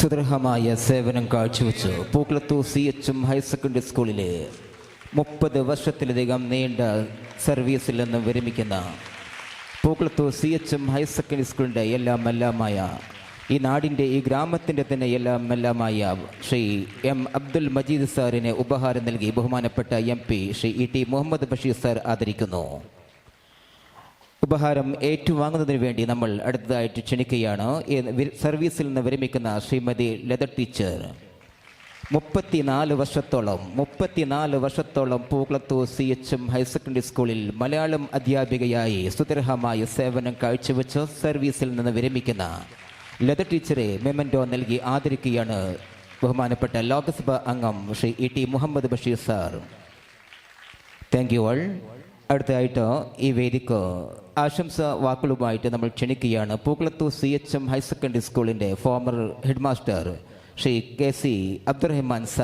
സുദൃഢമായ സേവനം കാഴ്ചവെച്ച് Pookkulathur CHM higher secondary സ്കൂളിലെ 30 വർഷത്തിലധികം നീണ്ട സർവീസിൽ നിന്നും വിരമിക്കുന്ന പൂക്കുളത്തൂർ CHM ഹയർ സെക്കൻഡറി സ്കൂളിൻ്റെ എല്ലാമായ ഈ നാടിൻ്റെ ഈ ഗ്രാമത്തിൻ്റെ തന്നെ എല്ലാമായ ശ്രീ M. അബ്ദുൽ മജീദ് സാറിന് ഉപഹാരം നൽകി ബഹുമാനപ്പെട്ട MP Shri E.T. Muhammad Basheer sir ആദരിക്കുന്നു. ഉപഹാരം ഏറ്റുവാങ്ങുന്നതിന് വേണ്ടി നമ്മൾ അടുത്തതായിട്ട് ക്ഷണിക്കുകയാണ്. സർവീസിൽ നിന്ന് വിരമിക്കുന്ന ശ്രീമതി ലത ടീച്ചർ 34 വർഷത്തോളം പൂക്കുളത്തൂർ CHM ഹയർ സെക്കൻഡറി സ്കൂളിൽ മലയാളം അധ്യാപികയായി സുദൃഢമായ സേവനം കാഴ്ചവെച്ച് സർവീസിൽ നിന്ന് വിരമിക്കുന്ന ലത ടീച്ചറെ മെമൻറ്റോ നൽകി ആദരിക്കുകയാണ് ബഹുമാനപ്പെട്ട ലോക്സഭാ അംഗം Shri E.T. Muhammad Basheer sir. Thank you all. അടുത്തതായിട്ട് ഈ വേദിക്ക് ആശംസ വാക്കുകളുമായിട്ട് നമ്മൾ ക്ഷണിക്കുകയാണ് പൂക്കുളത്തൂർ CHM ഹയർ സെക്കൻഡറി സ്കൂളിൻ്റെ former head master Shri K.C. Abdurahman sir.